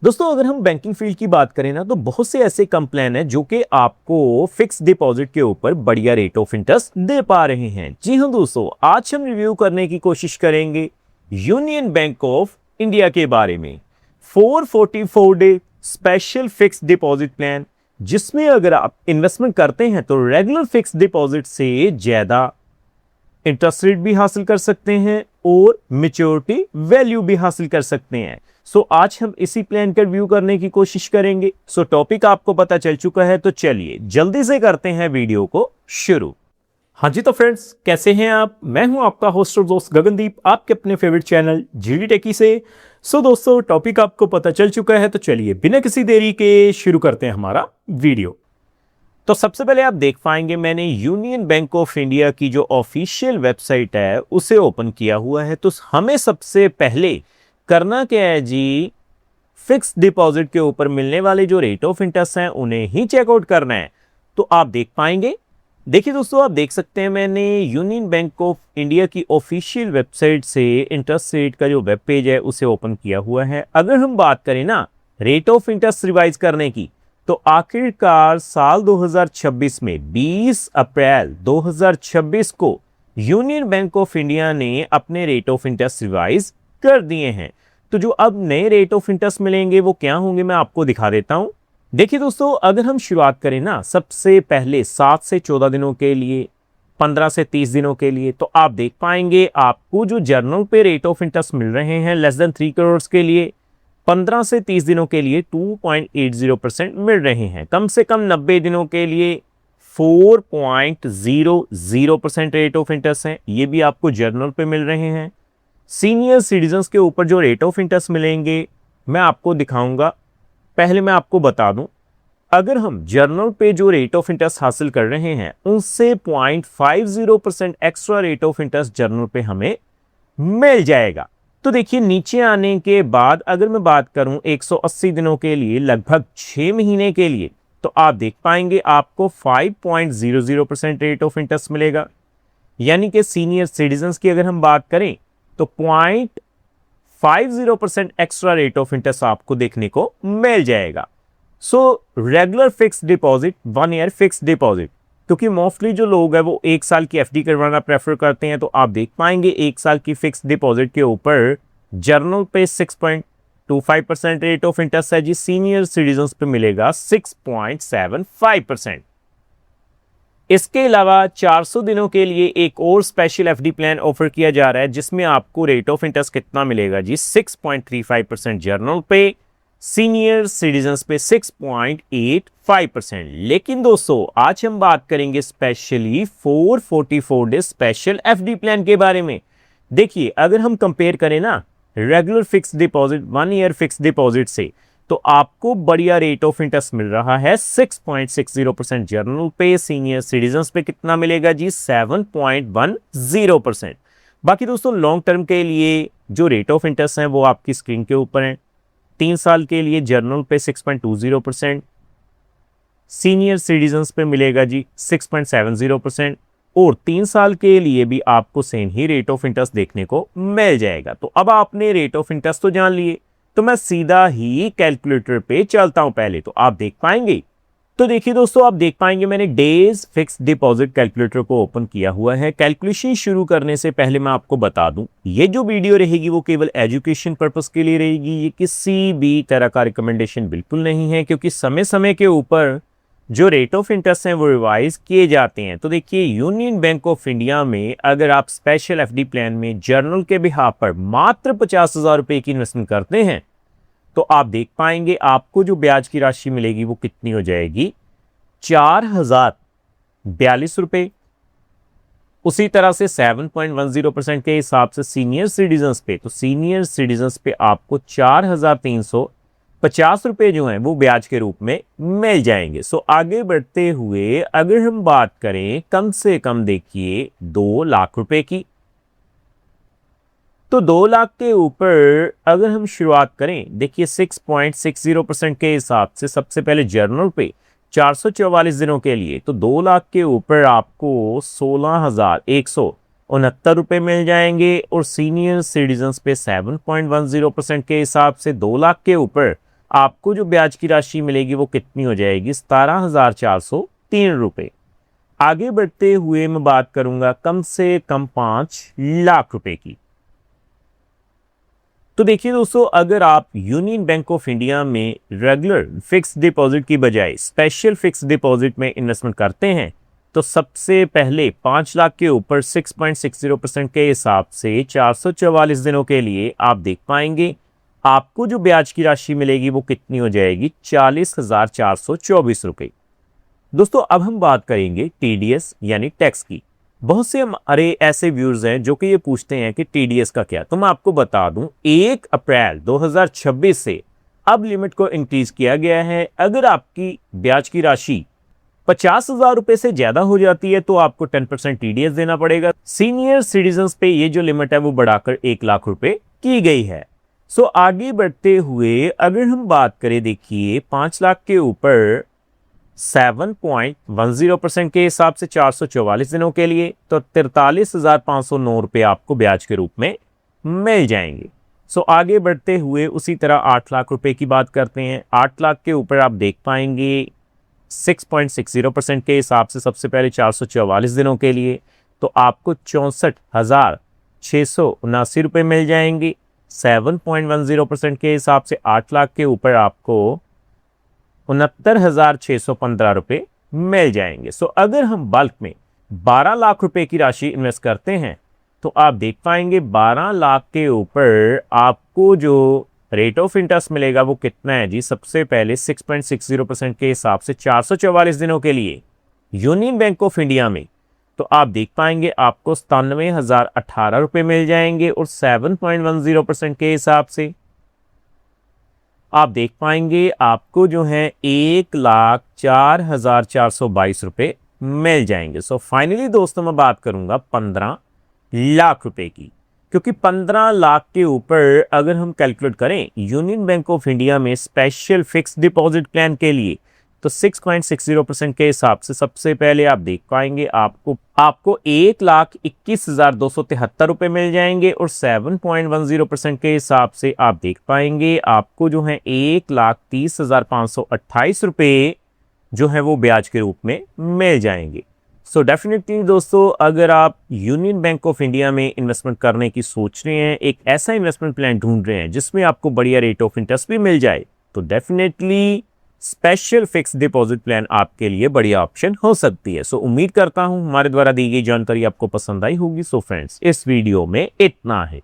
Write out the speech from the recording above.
दोस्तों अगर हम बैंकिंग फील्ड की बात करें ना तो बहुत से ऐसे कम प्लान हैं जो कि आपको फिक्स डिपॉजिट के ऊपर बढ़िया रेट ऑफ इंटरेस्ट दे पा रहे हैं। जी हाँ दोस्तों, आज हम रिव्यू करने की कोशिश करेंगे यूनियन बैंक ऑफ इंडिया के बारे में 444 day special fix deposit plan, जिसमें अगर आप इन्वेस्टमेंट करते हैं तो रेगुलर फिक्स डिपॉजिट से ज्यादा इंटरेस्ट रेट भी हासिल कर सकते हैं और मेच्योरिटी वैल्यू भी हासिल कर सकते हैं। आज हम इसी प्लान का रिव्यू करने की कोशिश करेंगे। टॉपिक आपको पता चल चुका है, तो चलिए जल्दी से करते हैं वीडियो को शुरू। हाँ जी, तो फ्रेंड्स कैसे हैं आप? मैं हूं आपका होस्ट और दोस्त गगनदीप, आपके अपने फेवरेट चैनल जीडी टेकी से। दोस्तों टॉपिक आपको पता चल चुका है, तो चलिए बिना किसी देरी के शुरू करते हैं हमारा वीडियो। तो सबसे पहले आप देख पाएंगे मैंने यूनियन बैंक ऑफ इंडिया की जो ऑफिशियल वेबसाइट है उसे ओपन किया हुआ है। तो हमें सबसे पहले करना क्या है जी, फिक्स डिपॉजिट के ऊपर मिलने वाले जो रेट ऑफ इंटरेस्ट हैं उन्हें ही चेकआउट करना है। तो आप देख पाएंगे, देखिए दोस्तों आप देख सकते हैं मैंने यूनियन बैंक ऑफ इंडिया की ऑफिशियल वेबसाइट से इंटरेस्ट रेट का जो वेब पेज है उसे ओपन किया हुआ है। अगर हम बात करें ना रेट ऑफ इंटरेस्ट रिवाइज करने की, तो आखिरकार साल 2026 में 20 अप्रैल 2026 को यूनियन बैंक ऑफ इंडिया ने अपने रेट ऑफ इंटरेस्ट रिवाइज कर दिए हैं। तो जो अब नए रेट ऑफ इंटरेस्ट मिलेंगे वो क्या होंगे, मैं आपको दिखा देता हूं। देखिए दोस्तों, अगर हम शुरुआत करें ना सबसे पहले 7 से 14 दिनों के लिए, 15 से 30 दिनों के लिए, तो आप देख पाएंगे आपको जो जर्नल पे रेट ऑफ इंटरेस्ट मिल रहे हैं लेस देन 3 करोड़ के लिए 15 से 30 दिनों के लिए 2.80% मिल रहे हैं। कम से कम 90 दिनों के लिए 4.00% रेट ऑफ इंटरेस्ट है, ये भी आपको जर्नल पे मिल रहे हैं। सीनियर सिटीजन्स के ऊपर जो रेट ऑफ इंटरेस्ट मिलेंगे मैं आपको दिखाऊंगा। पहले मैं आपको बता दूं, अगर हम जर्नल पे जो रेट ऑफ इंटरेस्ट हासिल कर रहे हैं उनसे 0.50% extra rate of interest journal पे हमें मिल जाएगा। तो देखिए नीचे आने के बाद अगर मैं बात करूं 180 दिनों के लिए, लगभग 6 महीने के लिए, तो आप देख पाएंगे आपको 5.00% रेट ऑफ इंटरेस्ट मिलेगा। यानी कि सीनियर सिटीजन्स की अगर हम बात करें तो 0.50% एक्स्ट्रा रेट ऑफ इंटरेस्ट आपको देखने को मिल जाएगा। Regular fix deposit, 1 year fix deposit, क्योंकि मोस्टली जो लोग हैं वो 1 साल की एफडी करवाना प्रेफर करते हैं, तो आप देख पाएंगे 1 साल की फिक्स डिपॉजिट के ऊपर जर्नल पे 6.25% रेट ऑफ इंटरेस्ट है जी, सीनियर सिटीजन्स पे मिलेगा 6.75%। इसके अलावा 400 दिनों के लिए एक और स्पेशल एफडी प्लान ऑफर किया जा रहा है, जिसमें आपको रेट ऑफ इंटरेस्ट कितना मिलेगा जी, 6.35% जर्नल पे, सीनियर सिटीजन्स पे 6.85%। लेकिन दोस्तों आज हम बात करेंगे specially 444 day special FD plan के बारे में। देखिए अगर हम कंपेयर करें ना regular fix deposit 1 year fix deposit से, तो आपको बढ़िया रेट ऑफ इंटरेस्ट मिल रहा है 6.60% जर्नल पे, सीनियर सिटीजन्स पे कितना मिलेगा जी, 7.10%। बाकी दोस्तों लॉन्ग टर्म के लिए जो रेट ऑफ इंटरेस्ट है वो आपकी स्क्रीन के ऊपर है। 3 साल के लिए जर्नल पे 6.20%, सीनियर सिटीजन्स पे मिलेगा जी 6.70%, और 3 साल के लिए भी आपको same he rate of interest देखने को मिल जाएगा। तो अब आपने रेट ऑफ इंटरेस्ट तो जान लिए, तो मैं सीधा ही कैलकुलेटर पे चलता हूं पहले, तो आप देख पाएंगे। तो देखिए दोस्तों, आप देख पाएंगे मैंने डेज फिक्स डिपॉजिट कैलकुलेटर को ओपन किया हुआ है। कैलकुलेशन शुरू करने से पहले मैं आपको बता दूं, ये जो वीडियो रहेगी वो केवल एजुकेशन पर्पस के लिए रहेगी, ये किसी भी तरह का रिकमेंडेशन बिल्कुल नहीं है, क्योंकि समय समय के ऊपर जो रेट ऑफ इंटरेस्ट हैं वो रिवाइज किए जाते हैं। तो देखिए यूनियन बैंक ऑफ इंडिया में अगर आप स्पेशल एफडी प्लान में जर्नल के बिहाफ पर मात्र 50,000 रुपए की इन्वेस्टमेंट करते हैं, तो आप देख पाएंगे आपको जो ब्याज की राशि मिलेगी वो कितनी हो जाएगी, 4,042 रुपए। उसी तरह से 7.10% के हिसाब से सीनियर सिटीजन्स पे, तो सीनियर सिटीजन्स पे आपको 4,350 रुपए जो हैं वो ब्याज के रूप में मिल जाएंगे। आगे बढ़ते हुए अगर हम बात करें कम से कम देखिए 2 लाख रुपए की, तो 2 लाख के ऊपर अगर हम शुरुआत करें, देखिए 6.60% के हिसाब से सबसे पहले जर्नल पे 444 दिनों के लिए, तो 2 लाख के ऊपर आपको 16,169 रुपए मिल जाएंगे, और सीनियर सिटीजन्स पे 7.10% के हिसाब से 2 लाख के ऊपर आपको जो ब्याज की राशि मिलेगी वो कितनी हो जाएगी, 17,403 रुपए। आगे बढ़ते हुए मैं बात करूंगा कम से कम 5 लाख रुपए की। तो देखिए दोस्तों, अगर आप यूनियन बैंक ऑफ इंडिया में रेगुलर फिक्स डिपॉजिट की बजाय स्पेशल फिक्स डिपॉजिट में इन्वेस्टमेंट करते हैं तो सबसे पहले 5 लाख के ऊपर 6.60% के हिसाब से 444 दिनों के लिए आप देख पाएंगे आपको जो ब्याज की राशि मिलेगी वो कितनी हो जाएगी, 40,424 रुपए। दोस्तों अब हम बात करेंगे टीडीएस यानी टैक्स की। बहुत से हमारे ऐसे व्यूअर्स हैं जो कि ये पूछते हैं कि टीडीएस का क्या। तो मैं आपको बता दूं 1 अप्रैल 2026 से अब लिमिट को इंक्रीज किया गया है। अगर आपकी ब्याज की राशि 50,000 रुपए से ज्यादा हो जाती है तो आपको 10% टीडीएस देना पड़ेगा। सीनियर सिटीजन पे ये जो लिमिट है वो बढ़ाकर 1 लाख रुपए की गई है। सो आगे बढ़ते हुए अगर हम बात करें, देखिए 5 लाख के ऊपर 7.10% के हिसाब से 444 दिनों के लिए तो 43,509 रुपए आपको ब्याज के रूप में मिल जाएंगे। सो आगे बढ़ते हुए उसी तरह 8 लाख रुपए की बात करते हैं। 8 लाख के ऊपर आप देख पाएंगे 6.60% के हिसाब से सबसे पहले 444 दिनों के लिए तो आपको 64,679 रुपए मिल जाएंगे। 7.10% के हिसाब से 8 लाख के ऊपर आपको 69,615 रुपए मिल जाएंगे। सो अगर हम बल्क में 12 लाख रुपए की राशि इन्वेस्ट करते हैं तो आप देख पाएंगे 12 लाख के ऊपर आपको जो रेट ऑफ इंटरेस्ट मिलेगा वो कितना है जी, सबसे पहले 6.60% के हिसाब से 444 दिनों के लिए यूनियन बैंक ऑफ इंडिया में तो आप देख पाएंगे आपको 97,018 रुपए मिल जाएंगे और 7.10% के हिसाब से आप देख पाएंगे आपको जो है 1,04,422 रुपए मिल जाएंगे। सो फाइनली दोस्तों मैं बात करूंगा 15 लाख रुपए की, क्योंकि 15 लाख के ऊपर अगर हम कैलकुलेट करें यूनियन बैंक ऑफ इंडिया में स्पेशल फिक्स डिपॉजिट प्लान के लिए तो 6.60% के हिसाब से सबसे पहले आप देख पाएंगे आपको 1,21,273 रुपए मिल जाएंगे और 7.10% के हिसाब से आप देख पाएंगे आपको जो है 1,30,528 रुपए जो है वो ब्याज के रूप में मिल जाएंगे। सो डेफिनेटली दोस्तों, अगर आप यूनियन बैंक ऑफ इंडिया में इन्वेस्टमेंट करने की सोच रहे हैं, एक ऐसा इन्वेस्टमेंट प्लान ढूंढ रहे हैं जिसमें आपको बढ़िया रेट ऑफ इंटरेस्ट भी मिल जाए, तो definitely special fix deposit plan आपके लिए बढ़िया ऑप्शन हो सकती है। सो उम्मीद करता हूं हमारे द्वारा दी गई जानकारी आपको पसंद आई होगी। सो फ्रेंड्स, इस वीडियो में इतना है।